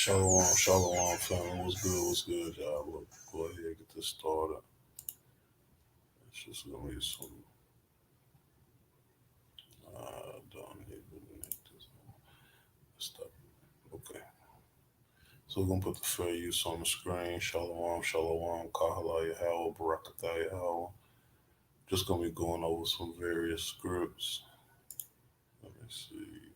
Shalom, shalom, family. What's good, y'all? We'll go ahead and get this started. It's just gonna be some down here. Stop. Okay. So we're gonna put the fair use on the screen. Shalom, shalom, kahala yahweh, barakatah yahweh. Just gonna be going over some various scripts. Let me see.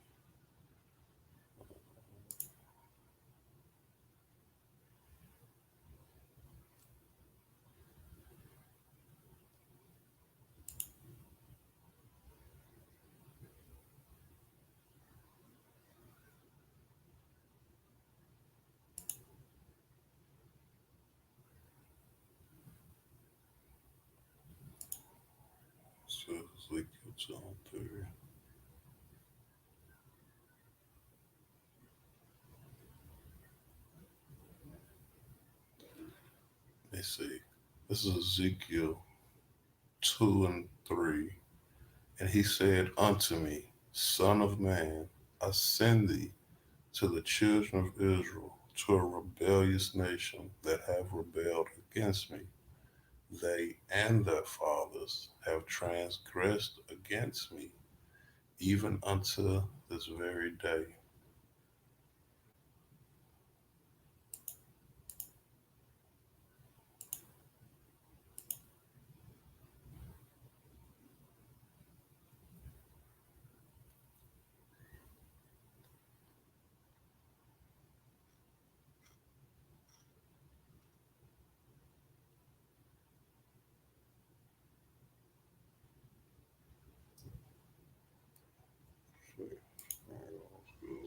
So Ezekiel chapter 3. Let me see. This is Ezekiel 2 and 3. And he said unto me, Son of man, I send thee to the children of Israel, to a rebellious nation that have rebelled against me. They and their fathers have transgressed against me, even unto this very day.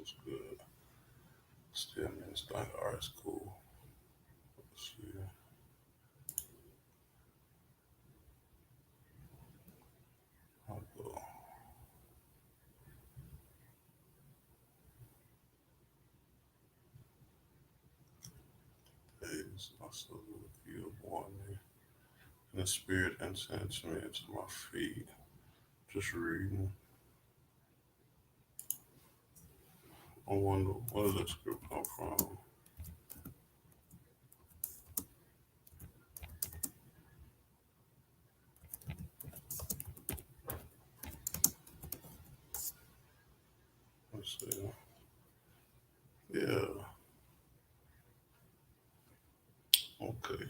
It's good. Still means like, all right, it's cool. Let's see. I'll go. Days, I still you born me. And the spirit entered into me into my feet. Just reading. I wonder where did that script come from? Let's see. Yeah. Okay.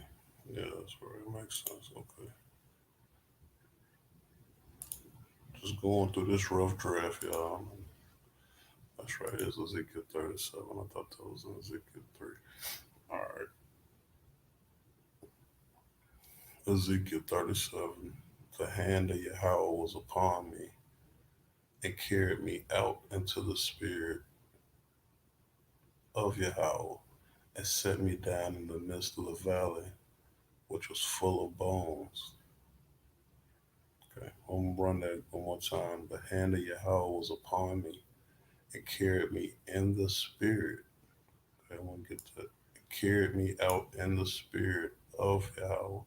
Yeah, that's right. It makes sense. Okay. Just going through this rough draft, y'all. That's right. It's Ezekiel 37. I thought that was in Ezekiel 3. All right. Ezekiel 37. The hand of Yahweh was upon me and carried me out into the spirit of Yahweh and set me down in the midst of the valley, which was full of bones. Okay, I'm gonna run that one more time. The hand of Yahweh was upon me and carried me in the spirit. Okay, I'm gonna get that. It carried me out in the spirit of Yahweh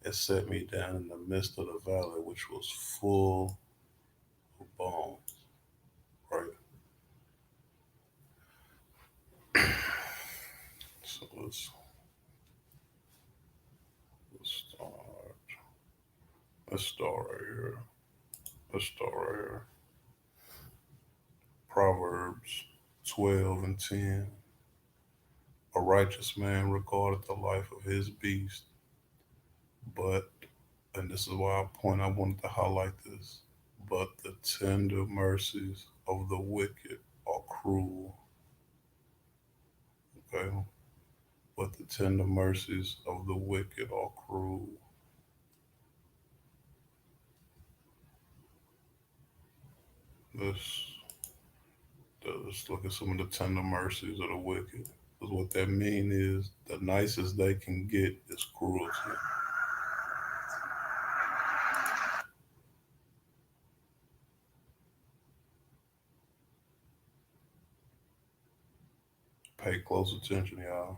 and set me down in the midst of the valley, which was full of bones. Right. So let's start. Let's start right here. Let's start right here. Proverbs 12 and 10. A righteous man regardeth the life of his beast, but, and this is why I wanted to highlight this, but the tender mercies of the wicked are cruel. Okay? But the tender mercies of the wicked are cruel. Let's, let's look at some of the tender mercies of the wicked. Because what that means is the nicest they can get is cruelty. Pay close attention, y'all.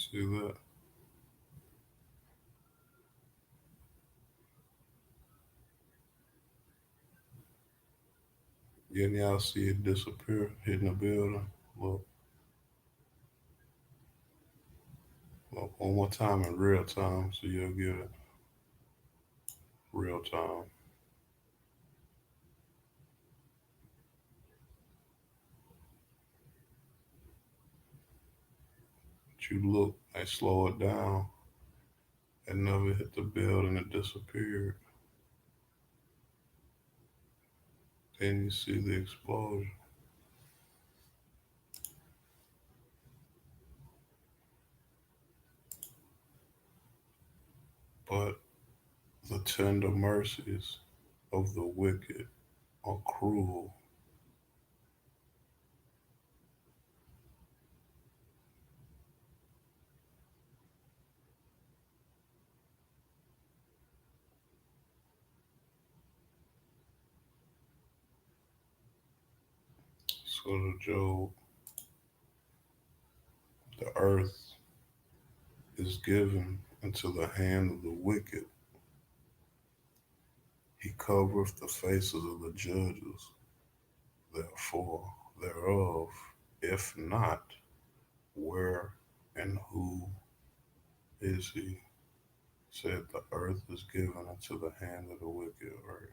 See that? Didn't y'all see it disappear, hitting the building? Look, look, one more time in real time so you'll get it. Real time. But you look, they slow it down. It never hit the building, it disappeared. Then you see the explosion. But the tender mercies of the wicked are cruel. So to Job, the earth is given into the hand of the wicked. He covereth the faces of the judges, therefore, thereof. If not, where and who is he? Said the earth is given into the hand of the wicked, or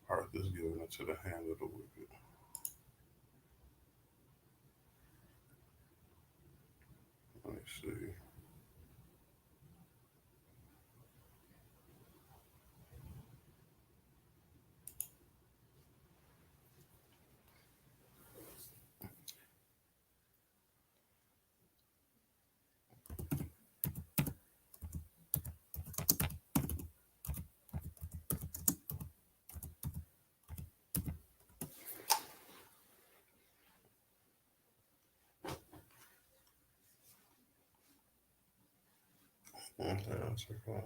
earth is given into the hand of the wicked. Let me see. Okay, I'll check it out.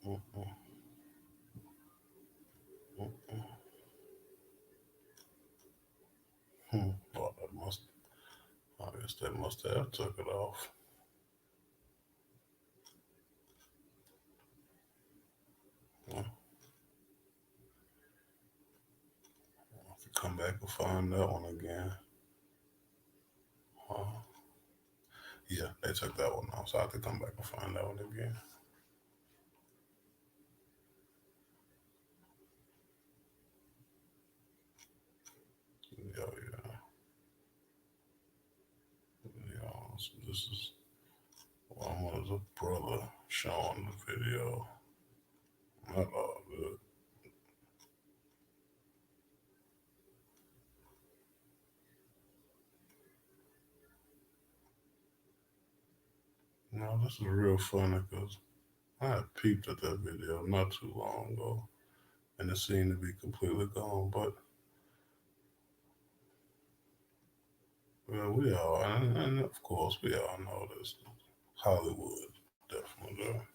Mm-mm, mm-mm. Well, that must. I guess they must have took it off. Yeah. If you come back and find that one again. Uh, yeah, they took that one off, so I have to come back and find that one again. Yeah, yeah, yeah. So this is one was a brother showing the video. Not all good. No, this is real funny because I had peeped at that video not too long ago, and it seemed to be completely gone. But well, we all, and of course, we all know this. Hollywood, definitely. There.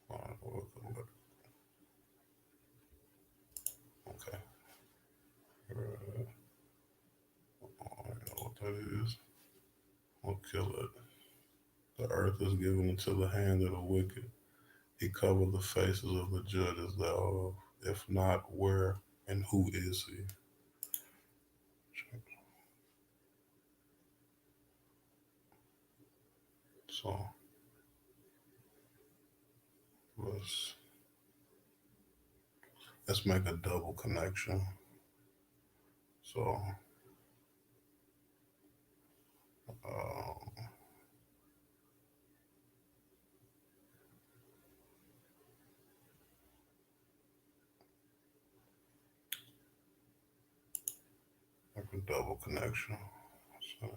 All right, welcome back. Okay. I don't know what that is. We'll kill it. The earth is given into the hand of the wicked. He covered the faces of the judges thereof. If not, where and who is he? So let's let's make a double connection. So um, make a double connection. So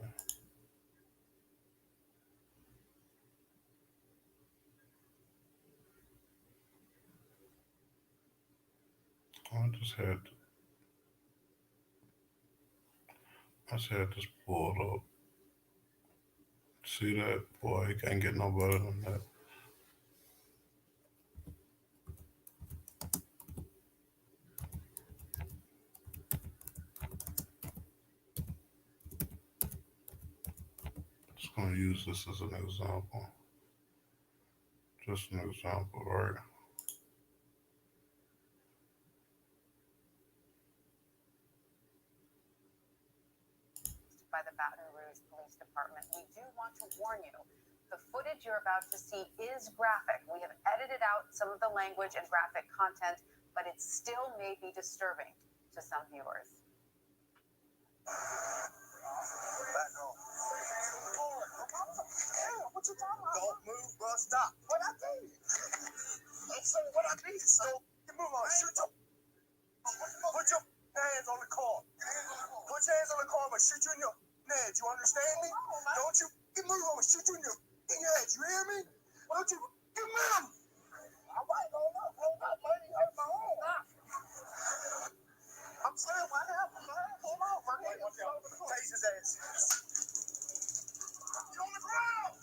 I just had this pulled up. See that? Boy, you can't get no better than that. going to use this as an example. Just an example, right? By the Baton Rouge Police Department. We do want to warn you, the footage you're about to see is graphic. We have edited out some of the language and graphic content, but it still may be disturbing to some viewers. Back home. What you talking about? Don't move, bro. Stop. What I did? I'm saying what I did. So you move on. Shoot your. Put your hands on the car. Put your hands on the car. I'm gonna shoot you in your head. You understand me? Don't you move. I'm gonna shoot you in your head. You hear me? Don't you move? All right, hold up, lady. Hurt my own. I'm saying what happened, man? Hold on, man. Tase his ass. Get on the ground.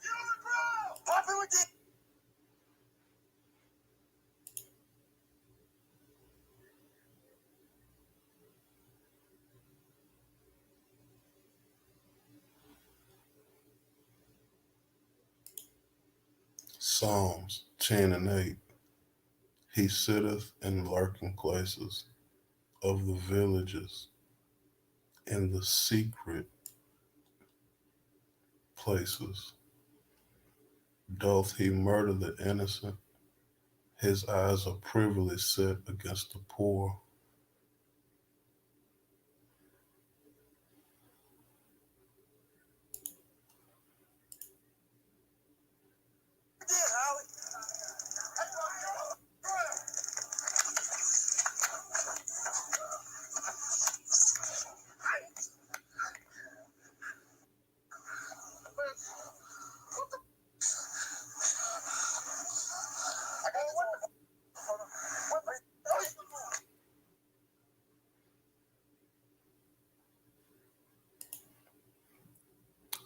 Get on the ground. Pop him again. Psalms 10 and 8. He sitteth in lurking places of the villages, in the secret places. Doth he murder the innocent? His eyes are privily set against the poor.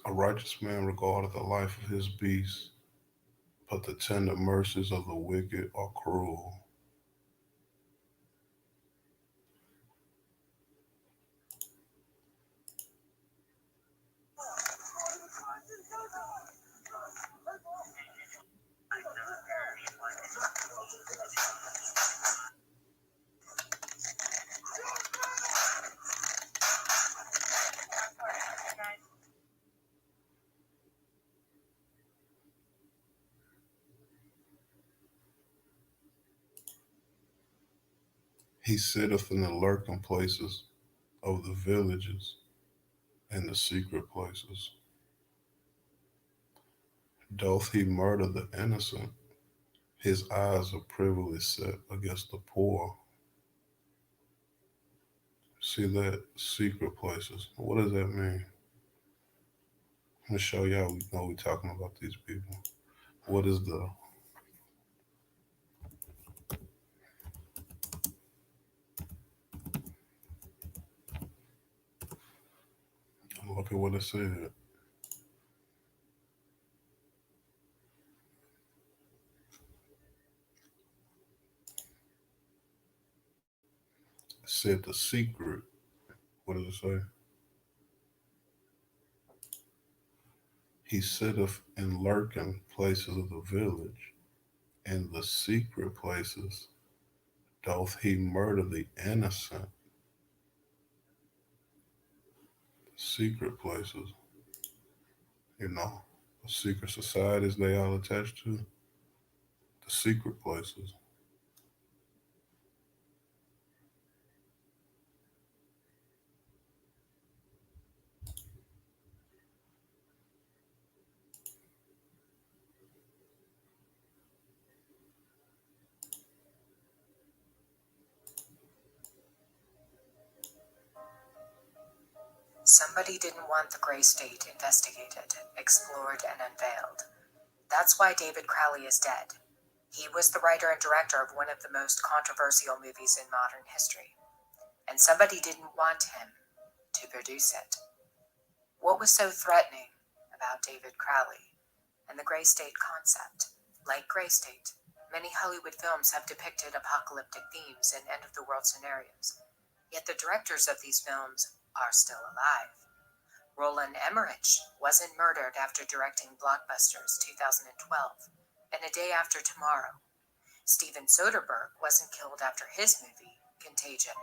A righteous man regardeth the life of his beast, but the tender mercies of the wicked are cruel. He sitteth in the lurking places of the villages, in the secret places. Doth he murder the innocent? His eyes are privily set against the poor. See that? Secret places. What does that mean? I'm gonna show y'all. We know we're talking about these people. What is the? Look at what it said. It said the secret. What does it say? He sitteth in lurking places of the village, in the secret places doth he murder the innocent. Secret places, the secret societies they all attached to, the secret places. Somebody didn't want the gray state investigated, explored, and unveiled. That's why David Crowley is dead. He was the writer and director of one of the most controversial movies in modern history. And somebody didn't want him to produce it. What was so threatening about David Crowley and the gray state concept? Like Gray State, many Hollywood films have depicted apocalyptic themes and end-of-the-world scenarios. Yet the directors of these films are still alive. Roland Emmerich wasn't murdered after directing Blockbuster's 2012 and A Day After Tomorrow. Steven Soderbergh wasn't killed after his movie, Contagion.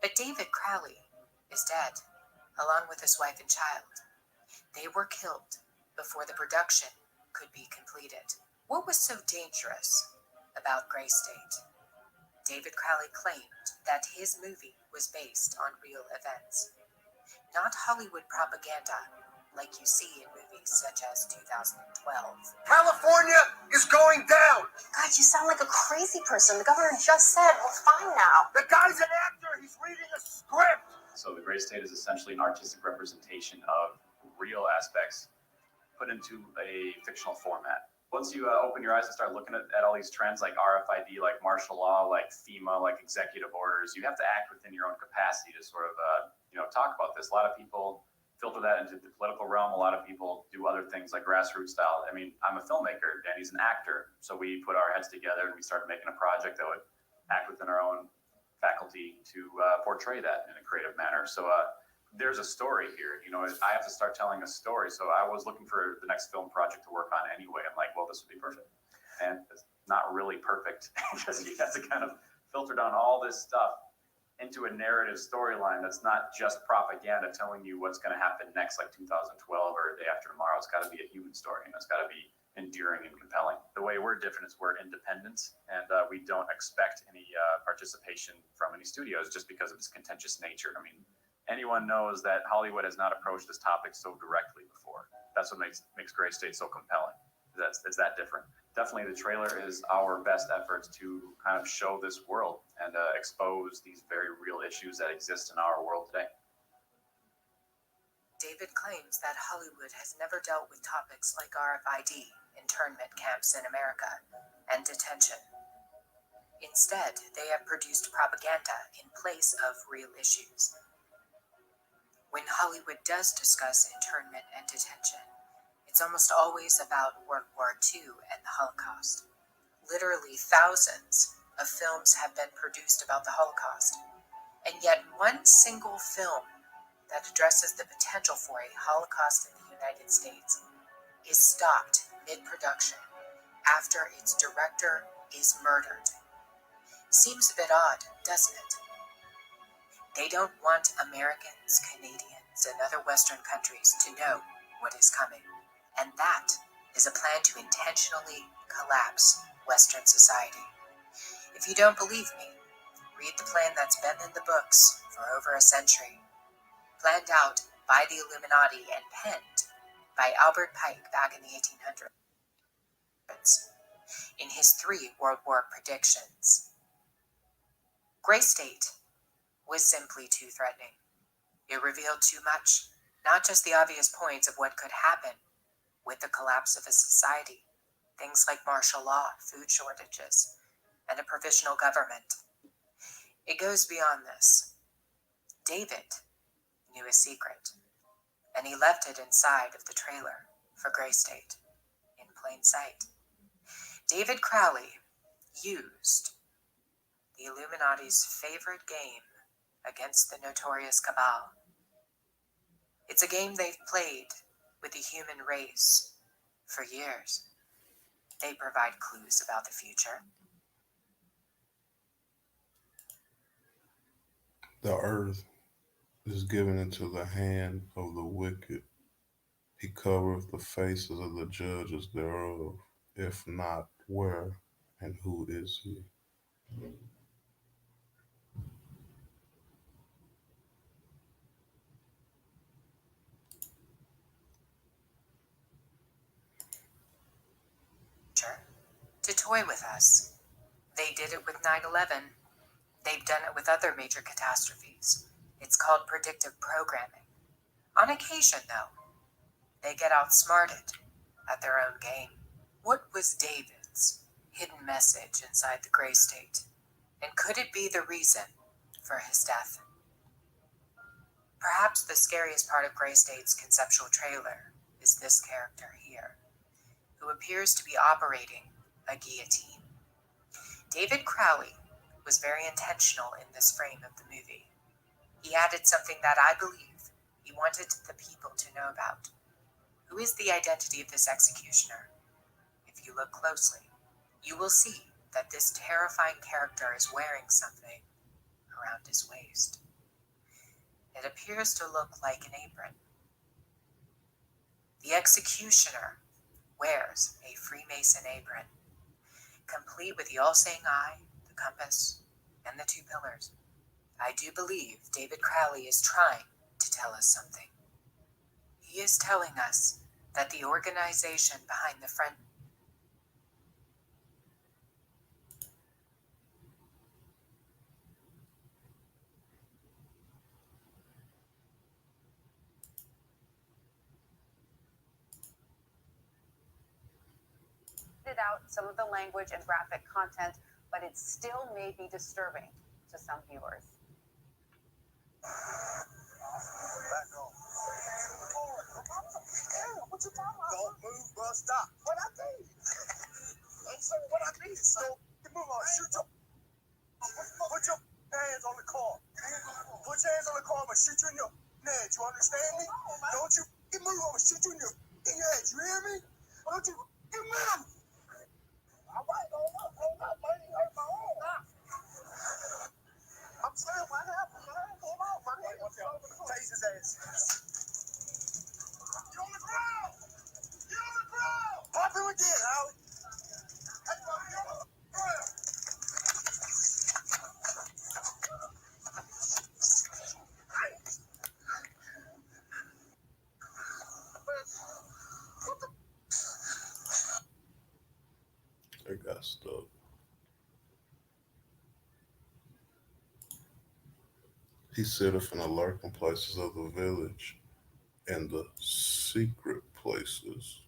But David Crowley is dead, along with his wife and child. They were killed before the production could be completed. What was so dangerous about Gray State? David Crowley claimed that his movie was based on real events, not Hollywood propaganda like you see in movies such as 2012. California is going down. God, you sound like a crazy person. The governor just said we're fine now. The guy's an actor. He's reading a script. So the Gray State is essentially an artistic representation of real aspects put into a fictional format. Once you open your eyes and start looking at all these trends like RFID, like martial law, like FEMA, like executive orders, you have to act within your own capacity to sort of, talk about this. A lot of people filter that into the political realm. A lot of people do other things like grassroots style. I mean, I'm a filmmaker, Danny's an actor. So we put our heads together and we started making a project that would act within our own faculty to portray that in a creative manner. So there's a story here. I have to start telling a story. So I was looking for the next film project to work on anyway. I'm like, well, this would be perfect. And it's not really perfect because you have to kind of filter down all this stuff into a narrative storyline that's not just propaganda telling you what's going to happen next, like 2012 or A Day After Tomorrow. It's got to be a human story, and it's got to be endearing and compelling. The way we're different is we're independent, and we don't expect any participation from any studios just because of its contentious nature. I mean, anyone knows that Hollywood has not approached this topic so directly before. That's what makes Gray State so compelling. It's that different. Definitely the trailer is our best efforts to kind of show this world and expose these very real issues that exist in our world today. David claims that Hollywood has never dealt with topics like RFID, internment camps in America, and detention. Instead, they have produced propaganda in place of real issues. When Hollywood does discuss internment and detention, it's almost always about World War II and the Holocaust. Literally thousands of films have been produced about the Holocaust, and yet one single film that addresses the potential for a Holocaust in the United States is stopped mid-production after its director is murdered. Seems a bit odd, doesn't it? They don't want Americans, Canadians, and other Western countries to know what is coming. And that is a plan to intentionally collapse Western society. If you don't believe me, read the plan that's been in the books for over a century. Planned out by the Illuminati and penned by Albert Pike back in the 1800s in his 3 World War predictions. Gray State was simply too threatening. It revealed too much, not just the obvious points of what could happen with the collapse of a society, things like martial law, food shortages, and a provisional government. It goes beyond this. David knew a secret, and he left it inside of the trailer for Gray State, in plain sight. David Crowley used the Illuminati's favorite game against the notorious cabal. It's a game they've played with the human race for years. They provide clues about the future. The earth is given into the hand of the wicked. He covereth the faces of the judges thereof. If not, where and who is he? To toy with us. They did it with 9/11. They've done it with other major catastrophes. It's called predictive programming. On occasion, though, they get outsmarted at their own game. What was David's hidden message inside the Gray State? And could it be the reason for his death? Perhaps the scariest part of Gray State's conceptual trailer is this character here, who appears to be operating a guillotine. David Crowley was very intentional in this frame of the movie. He added something that I believe he wanted the people to know about. Who is the identity of this executioner? If you look closely, you will see that this terrifying character is wearing something around his waist. It appears to look like an apron. The executioner wears a Freemason apron, complete with the all-seeing eye, the compass, and the two pillars. I do believe David Crowley is trying to tell us something. He is telling us that the organization behind the front out some of the language and graphic content, but it still may be disturbing to some viewers. Back on. What you talking about? Don't move, bro. Stop. What I did? I'm saying what I did. So you move on. Shoot your. Put your hands on the car. Put your hands on the car. I'm gonna shoot you in your head. You understand me? Don't you move. I'm gonna shoot you in your head. You hear me? Don't you move? All right, hold up, man. You hurt my arm. I'm saying what happened, man. Hold on, man. Taste his ass. You on the ground. You on the ground. Pop him again, Howie. Hey, bro, you on the ground. They got stuck. He sitteth in the lurking places of the village, and the secret places.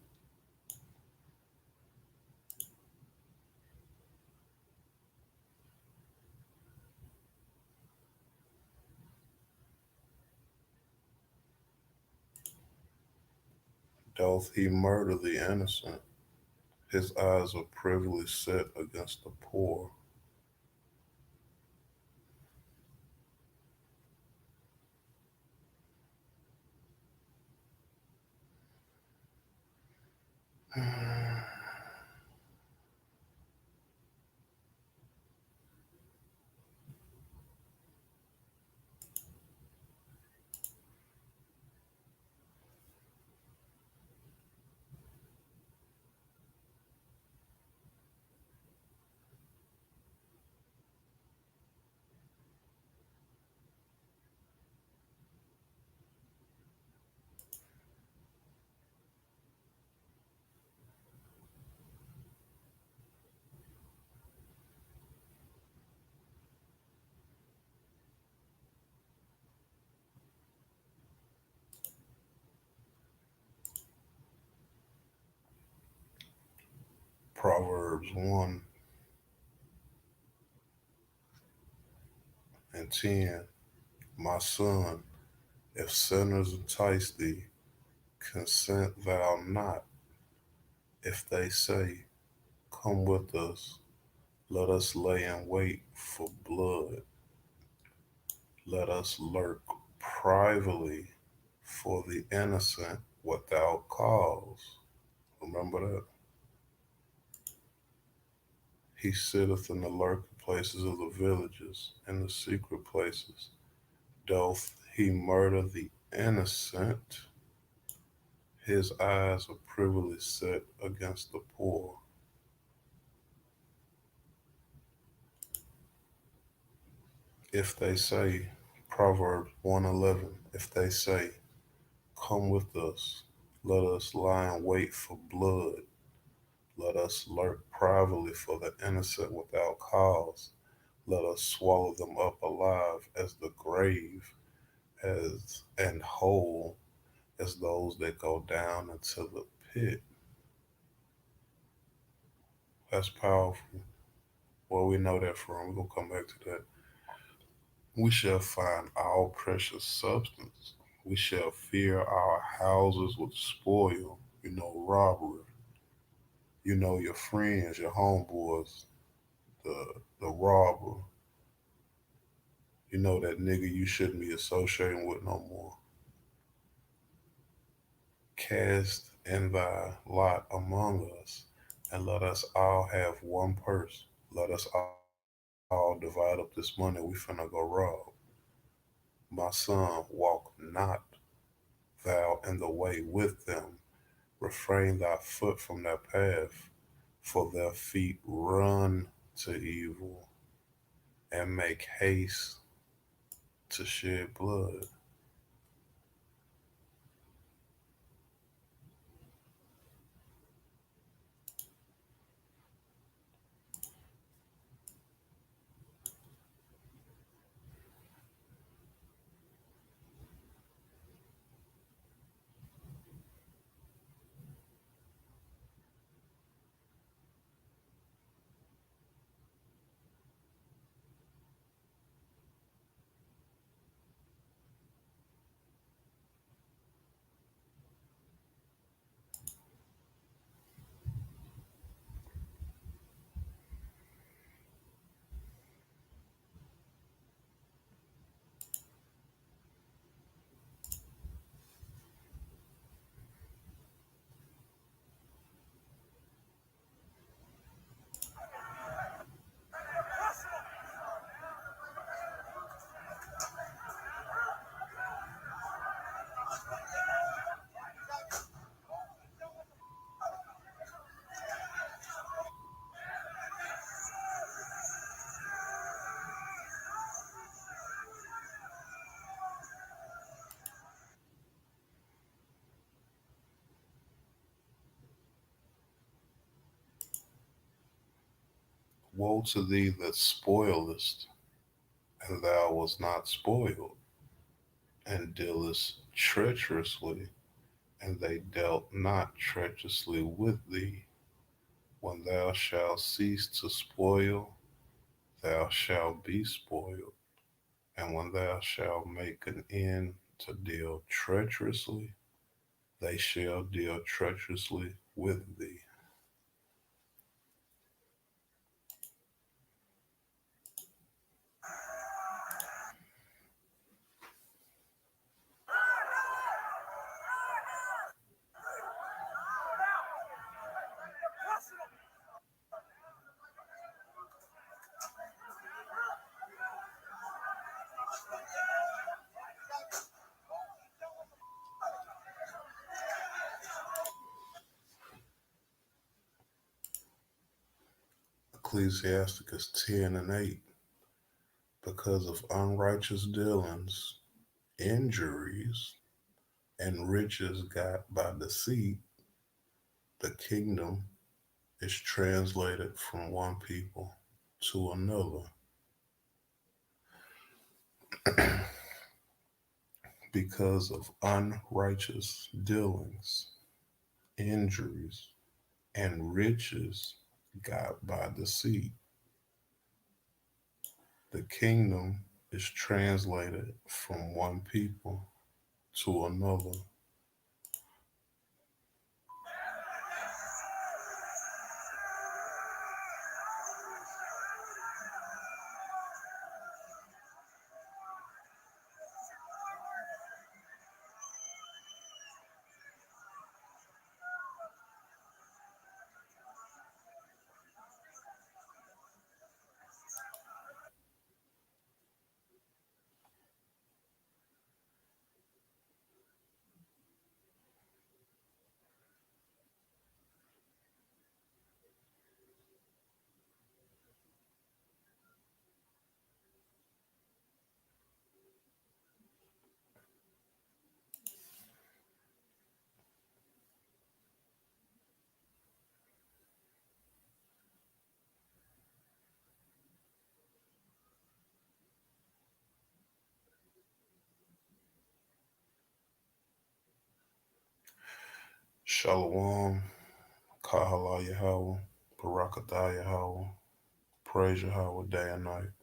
Doth he murder the innocent? His eyes are privily set against the poor. Proverbs 1 and 10. My son, if sinners entice thee, consent thou not. If they say, come with us, let us lay in wait for blood. Let us lurk privately for the innocent without cause. Remember that? He sitteth in the lurking places of the villages, in the secret places. Doth he murder the innocent? His eyes are privily set against the poor. If they say, Proverbs 1:11, if they say, come with us, let us lie in wait for blood, let us lurk privately for the innocent without cause, let us swallow them up alive as the grave, as and whole as those that go down into the pit. That's powerful. Where we know that from, we're going to come back to that. We shall find our precious substance. We shall fear our houses with spoil, robbery. Your friends, your homeboys, the robber. That nigga you shouldn't be associating with no more. cast in thy lot among us, and let us all have one purse. Let us all divide up this money we finna go rob. My son, walk not thou in the way with them. Refrain thy foot from their path, for their feet run to evil and make haste to shed blood. Woe to thee that spoilest, and thou was not spoiled, and dealest treacherously, and they dealt not treacherously with thee. When thou shalt cease to spoil, thou shalt be spoiled. And when thou shalt make an end to deal treacherously, they shall deal treacherously with thee. Ecclesiasticus 10 and 8. Because of unrighteous dealings, injuries, and riches got by deceit, the kingdom is translated from one people to another. Because of unrighteous dealings, injuries, and riches got by deceit, the kingdom is translated from one people to another. Shalom, Kahala Yahweh, Barakatah Yahweh, praise Yahweh day and night.